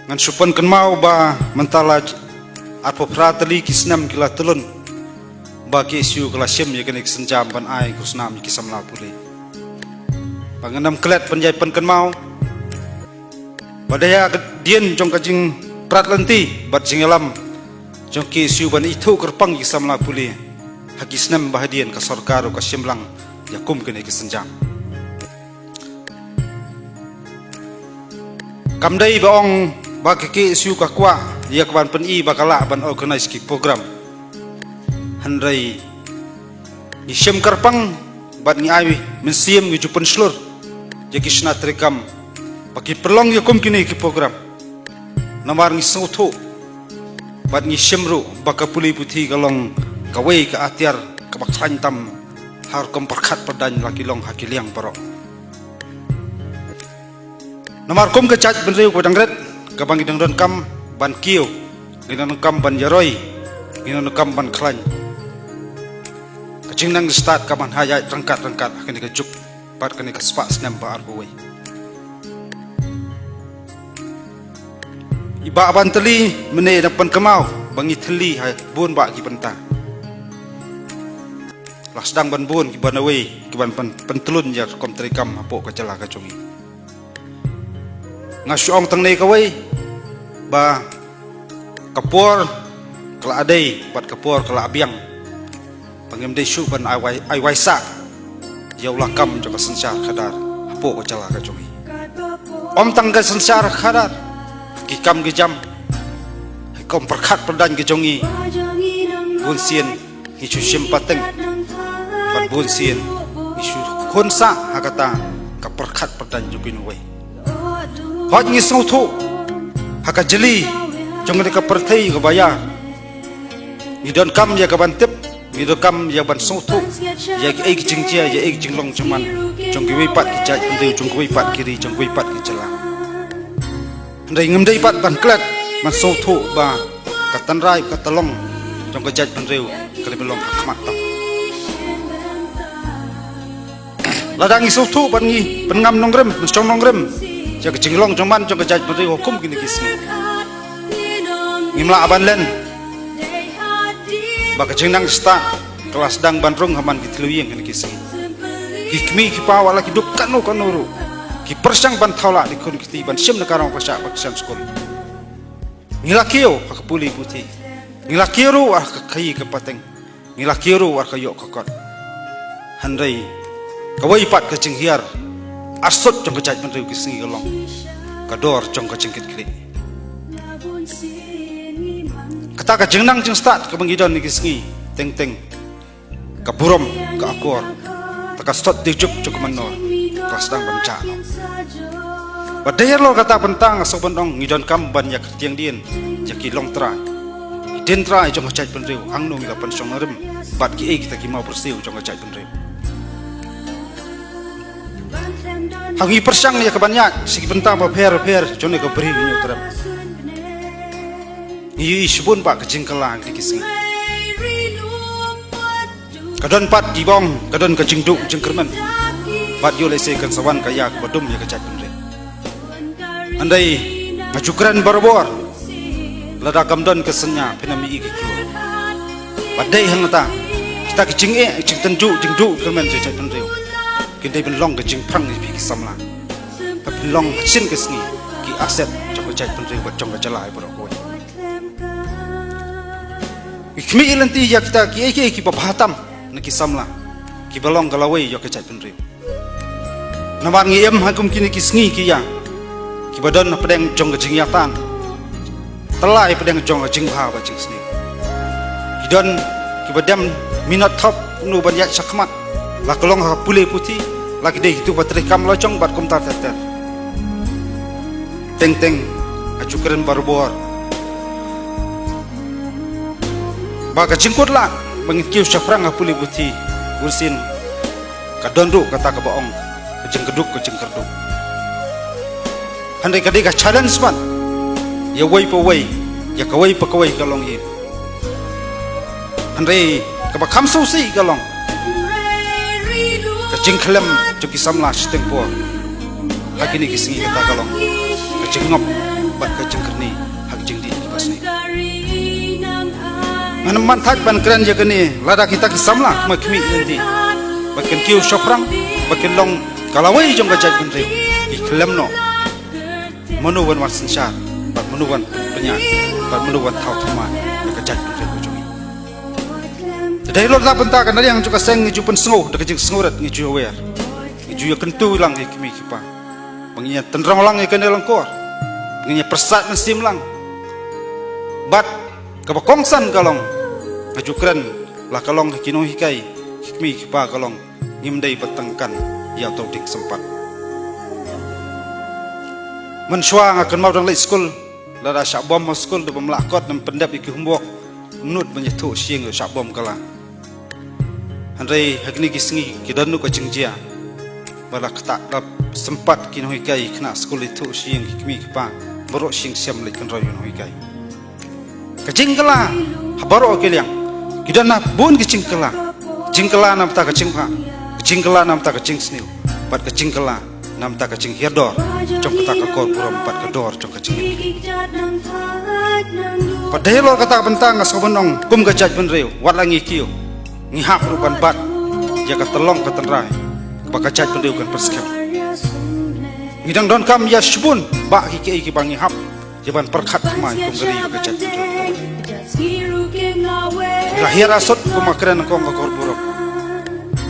ngan supan kan mau ba mentala arpo pratali kisnam kila telun ba ki isu kala syem ya kenik senjam ban ai kusnam ki samla puli panganam klet penjai pen kan mau badaya dien jong kajing pratlanti bat singalam jong ki isu ban itu kerpang ki samla puli hakisnam bahadian ka sarkar ka syemlang yakum kenik senjam kamdai baong bagi ki isu ka kwa ya kaban pen i bakala ban organize ki program handrai ni syem karpang bat ni ai mensiem ngi jupen slur ya kisna trekam bagi perlong ya kum kini ki program namar ngi sauto bat ni syemru baka puli puthi galong kawai ka atiar ka baksan tam har kom perkhat padan laki long hakiliang paro namar kum ke chat benreu padang red kabang idang ron kam ban kiu idang kam ban jaroi idang kam ban klan kacing nang start kaman hayat rangkat akan dikejuk pat kani ka spa snam ba arbuai iba ban teli mene dapan kemau bangi teli hai bun ba ki benta lah sedang ban bun ki ban away ki ban pentelun ya kom terikam apo ka jala ka cungi ngasuong tang nei kawai ba kapor kala adai bat kapor kala abiang pangem dei syu ban ai waisa ya ulah kam joka sensar khadar apo ko chala ka cungi om tang ka sensar khadar ki kam ki jam kom perkhat perdan ki cungi bun sien hi chu sim pateng bat bun sien hi chu khonsa hakata ka perkhat perdan jukin wai hot ngi sautu haka jeli jong de ka perthai ka baya ni don kam ya ka bantep ni do kam ya ban sautu ya ki ek jingja ya ek jinglong cuman jong ki wipat ki jai pendeu jong ki wipat kiri jong ki wipat ki jela ndai ngem dei pat ban klat man sautu ba ka tanrai ka talong jong ka jai pendeu ka belong khmat ta ladang ngi sautu ban ngi pengam nongrem mestong nongrem jaga jinglong cuman jaga jaj menteri hukum gini kisni ngimla aban len baka jingnang sta kelas dang bandrung haman kitluing gini kisni kikmi kipawa laki duk kanu kanuru ki persang ban thaula di kun kiti ban sim nakarang pasha baksan skol ngilakio ka puli putih ngilakiro ah ka kai ka pateng ngilakiro ah ka yok kokot handai kawai pat ka jinghiar asot jong kajat menteri kisni galong kador jong kacengkit kiri kata ka jengnang jeng start ka bangidon ni kisni teng teng ka burom ka akor taka stot dijuk juk manor ka sedang banca no badayar lo kata pentang so bendong ngidon kam ban yak tiang dien jaki long tra den tra jong kajat menteri hang no ngila pan song rem bat ki kita ki mau bersiu jong kajat menteri hangi persang ya kebanyak sigi bentang ba pher jone ka beri nyu terem yi subun pak kejingkelang di kisni kadon pat dibong kadon kejingduk jengkermen bat yo lese kan sawan kaya badum ya kecak benre andai ngajukran barbor lada kamdon kesenya penami iki klu badai hangata kita kejinge jingtenju jingdu kermen kecak benre kita belong ke jingprang ni pi samla belong sin ke sni ki aset jong jai penri buat jong jalai bro ko ikmi ilanti ya kita ki bahatam na ki samla ki belong galawai yo ke jai penri namar ngiem hakum kini ki sni ki ya ki badan pedeng jong jingyatan telai pedeng jong jingha ba jing sni ki don ki badam minat top nu ban ya sakmat la kolong ha pule putih lagi deh itu bateri kam locong bat kumtar teter teng teng acukeran barbor baga jingkut lah mengikiu syafrang ha pule putih ursin kadonru kata ka baong kejeng keduk kejeng kerduk handai kadai ka challenge man ya wai pa wai ya kawai pa kawai kalong ye handai ka ba khamsu si kalong kejing kelem cuki samla setengpo lagi ni kisngi kata kalong kejing ngop bat ka jengkerni hak jeng di pasni manam man thak ban kran je kani lada kita kisamla ma khmi nanti bakin kiu shoprang bakin long kalawai jong gajat bunri iklam no manuwan wat sensar bat manuwan penya bat manuwan thau thama gajat bunri bujungi dai lo da benta kan yang juga seng ngi jupen sengo de jeng sengorat ngi ju wer ngi ju kentu lang khmi kipa banginya tenrong lang ikan dalam kor banginya persat mesim lang bat kabakongsan kalong ngajukran lah kalong kino hikai hikmi kipa kalong ngimdai batangkan ya tau dik sempat mensuang akan mau dang lay school lara syabom school de pemlakot dan pendap iki humbok nut menyetu siang syabom kala handai hagni kisngi kidanu ka jingjia balak tak rap sempat kino hikai kena school itu siang hikmi kipa borok sing siam lay kan roy no hikai kajingkala habaro keliang kidana bun kajingkala jingkala nam ta kajingpa kajingkala nam ta kajing sniu pat kajingkala nam ta kajing hirdor jong kata ka kor puram pat kador jong kajing padahal kata bentang ngasobonong kum gajat benreu walangi kiu ngihap rupan bat ya katelong katenrai bakajat benreu kan perskam ngidang don kam ya shbun ba hiki iki bangihap jaban perkhat mai kum gari bakajat benreu lahir asot kumakran ko nga korporo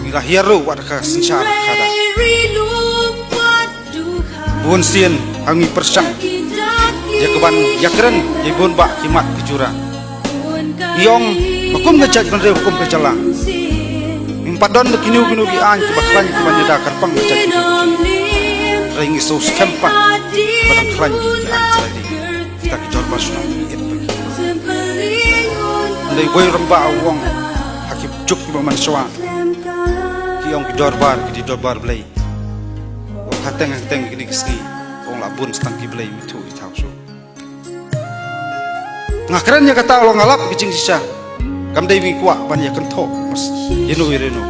lahir ro wat ka sinsar kada bun sien hangi persang ya keban yakren ya bun ba kimat kejura iong hukum ngejat benre hukum kecela impadon kinu kinu bi an ke baklan ke banyada karpang ngejat ringi sos kempa badang klan ki an tadi kita kejor basno Ndai boy ramba awang hakip juk ki man swa ki ong ki dorbar blai wa hateng kini kiski ong labun stang ki blai mitu ki tau so ngakran nya kata lo ngalap ki jing sisa kam dai wi kwa ban ya kan tho mas yenu wireno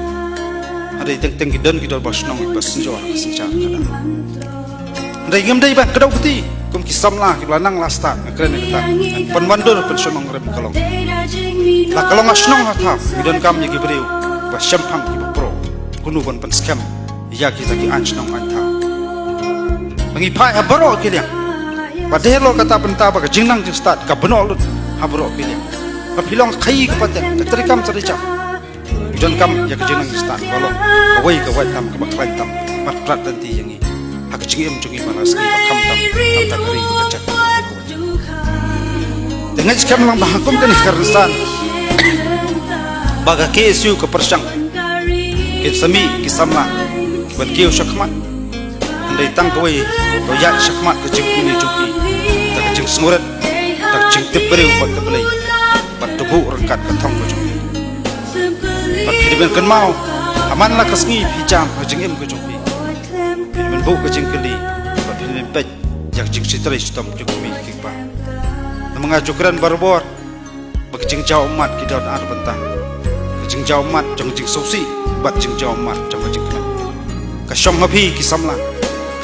ada teng ki don ki dorbar snong pas sinjo sinja kada ndai ngam dai ba kadau putih kum ki samla ki lanang lasta ngakran nya kata penwandur pensonong rem kalong la kalong asnong hatha midon kam yagi breu ba shampang ki pro kunu ban pan scam ya ki taki ansnong antha bangi pai abro kiliang padelo kata penta ba jingnang jing start ka benol habro kiliang ka pilong khai ka paten terikam tericap midon kam yagi jingnang start kalong kawai tam ka baklan tam matrat tanti yangi hak jingem jungi manas ki kam tam takari ka cak dengan skam lang bahakum kan karsan baga kesu ke persang ke sami kisama ban kiu syakmat andai tang kawai royat syakmat ke jingkuni juki tak jing sengurat tak jing tebreu pat ke belai pat tubu rengkat ke thong ke juki pat hidiban kan mau amanlah kasngi hijam ke jingem ke juki hidiban bu ke jingkeli pat hidiban pej jak jing sitrai stom juki kikpa mengajukan barbor bagi jauh umat kita ada bentang jing jauh umat jong jing sosi bat jing jauh umat jong jing klan kasyom habi kisamla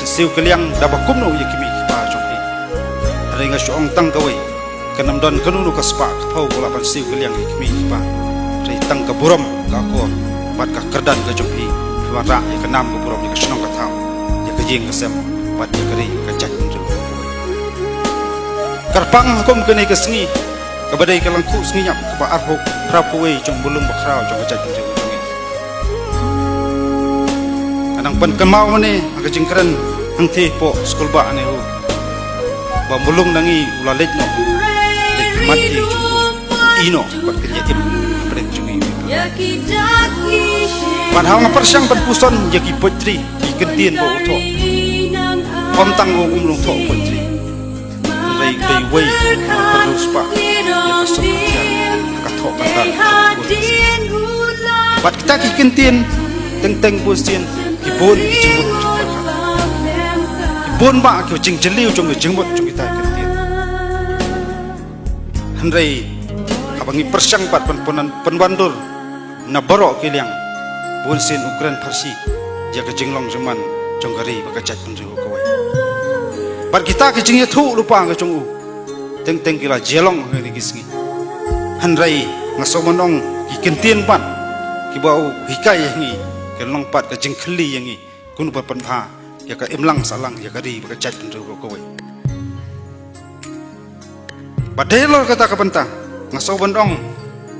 siu keliang dabakum no yakimi kipa jonghi ada nga syong tang kawai kanam don kanunu kaspa kapau bola pan siu keliang yakimi kipa rai tang ka buram ka kor bat ka kerdan ka jonghi wara ya kanam ka buram ya kasnong ka tham ya ka jing kasem bat ya kari ka jat karpang hukum kene kesni kabadai kalangku sniap ba arhok prapuwe jong bulung bakrau jong kajat jong anang pan kemau mane aga jingkran hang the po skul ba ane ho ba bulung nangi ulalet no lek mati jong ino bat kerja im pret jong pan hang persang pan puson yaki potri ikentien bo utho om tang go umlung tho potri dai wei terus pa ya kasoknya kathok kandan bat kita kikintin teng pusin kibun kijimut kibun ba ki jing jeliu jong jingmut jong kita kintin handai abangi persang pat penwandur na borok kiliang pusin Ukraine Parsi jaga jinglong zaman jong gari bakajat penjung kawai bat kita ke jing ya thu lupa ke chung u teng teng kila jelong ni gisngi hanrai ngaso monong ki kentien pan ki bau hikai yangi ke long pat ke jing khli yangi kun pa pan pha ya ka imlang salang ya ka ri ba ka chat pen ru ko we badelo kata ka panta ngaso bondong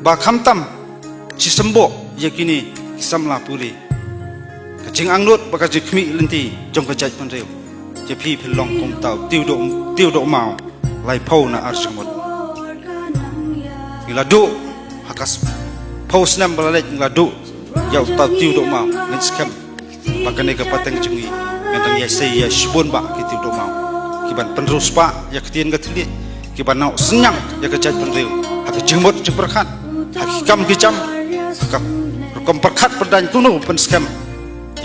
ba khamtam si sembo ya kini samla puli ka jing angnut ba ka jikmi lenti jong ka chat pen ru je phi phelong kom tau tiêu độ mau lai phau na ar chamot ila du hakas phau snam balale ila du yau tau tiêu độ mau ngen skam pakane ka pateng jungi ngatang ya sei ya shibon ba ki tiêu độ mau ki ban penrus pa ya ketien ka thli ki ban nau senyang ya ka chat penreu hak jengmot jeng perkhat hak kam ki cham kam kom perkhat perdan tunu pen skam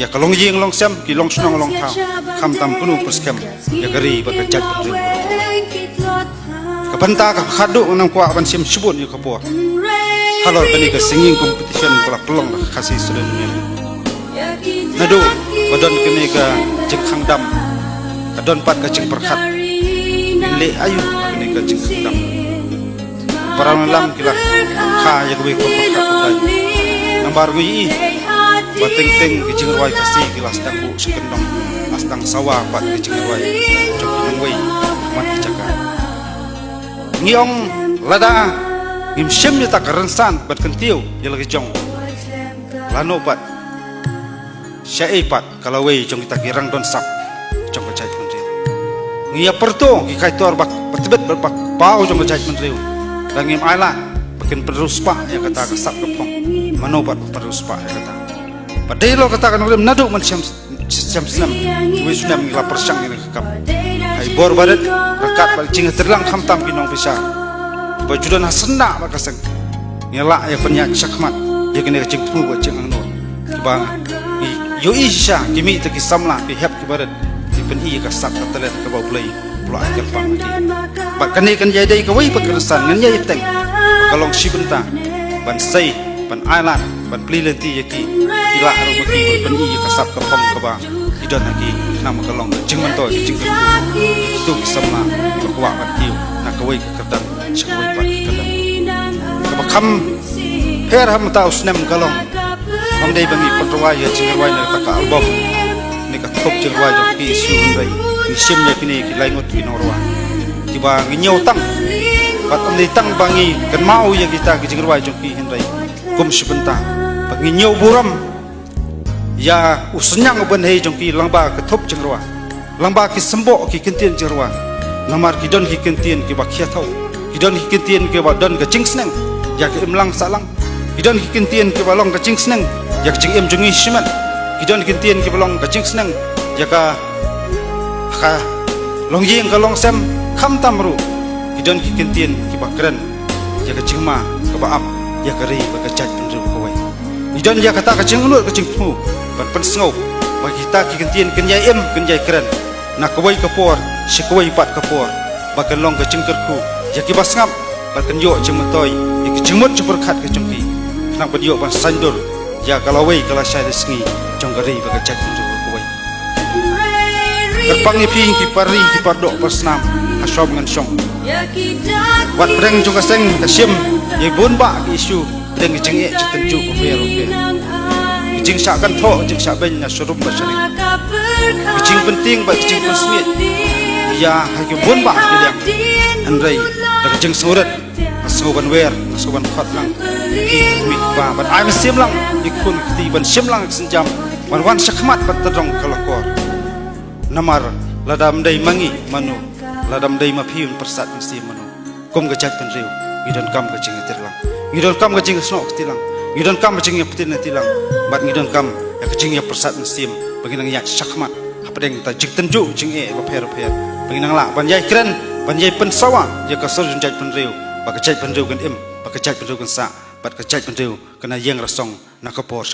ya kalong ying long sem ki long snong long thau kham tam kunu pen skam ya gari ba ka chat penreu kapanta ka khadu nang kwa ban sim shibon yu kapo halor bani ka singing competition pula pelong khasi sudan ni nadu badon kene ka jeng khang dam kadon pat ka jeng perkhat le ayu kene ka jeng khang dam parang lam kila kha ya ko ko perkhat dai nambar gui bateng teng ki jeng roi kasi kila sedang bu sekendong astang sawa pat ki jeng roi jok nang wei mat caka ngiong lada ngim shem ni tak rensan bat kentiu ya lagi jong lano pat syai pat kalau wei jong kita kirang don sap jong ka jai menriu ngia perto ki kaitor bak betebet bak pau jong ka jai menriu dan ngim aila bakin peruspa ya kata ka sap kepong mano pat peruspa ya kata padelo kata kan ulim nadu man syam senam wei sunam ngila persang ini kekap hai bor badat rekat bal jing terlang khamtam pinong bisa bajudan hasna bakasang ngela ya penyak syakmat ya kene jing tu ba jing angno bang yo isha kimi te ki samla ki hep ki barat ki pen i ka sak telet ka bau play pula ajar pang ba kane kan jai dai ka wei pekersan ngan yai teng kalong si benta ban sei ban island ban plilenti ya ki ila ro ki pen i ka sak ka pom ka ba idon lagi nama kalong jing man to jing tu ki samla ka kwa ban tiu na ka wei ka kadang syakoi pat kadang ka ba kham her ham ta usnem kalong om dei bangi potwa ya jingwai na taka album ni ka thop jingwai jo ki su rai ni sim ya kini ki laingot ki norwa ki ba ngi nyau tang pat om dei tang bangi kan mau ya kita ki jingwai jo ki hin rai kum sibenta ba ngi nyau buram ya usnyang ban hei jo ki langba ka thop jingwa langba ki sembo ki kentien jingwa namar ki don ki kentien ki ba khia thau ki don ki kentien ki ba don ka jingsneng ya ki imlang salang kidon kintien ke balong kacing seneng ya kacing em jungi siman kidon kintien ke balong kacing seneng ya ka long yeng ka long sem kham tamru kidon kintien ke bakren ya kacing ma ka baap ya kari ba kacaj penru ka wai kidon ya kata kacing ulut kacing pu ban pen sngau ba kita kintien ken yai em ken yai kren na ka wai ka por si ka wai pat ka por ba kan long kacing kerku ya ki basngap ba kan yo jeng matoy ya kacing mot cepur khat ka jengki nang pediok ban sandur ya kalau wei kalau saya resmi jong gari baga chat untuk wei terpangi ping ki pari ki pardok pasnam asom ngan song wat breng jong kaseng kasim ye bun ba ki isu breng jeng e chitan ju ko vero ke jing sa kan tho jing sa ben na surum ba sari jing penting ba jing pasmit ya ha ki bun ba ki yang anrai dak jing surat asoban wer asoban khat lang mi ba ban ai sim lang ikun ti ban sim lang senjam ban wan sakmat ban tadong kalakor namar ladam dai mangi manu ladam dai ma phiun persat mesti manu kom ga chat pen riu ngidon kam ga jing tirlang ngidon kam ga jing snok tilang ngidon kam ga jing petin tilang bat ngidon kam ya ga jing ya persat mesti baginang ya sakmat apdeng ta jik tenju jing e ba pher baginang la ban yai kren ban yai pen sawa ya ka sor jun chat pen riu ba ka chat pen riu kan em ba ka chat pen riu kan sa bat ka chat pen riu kana yeng rasong na kapor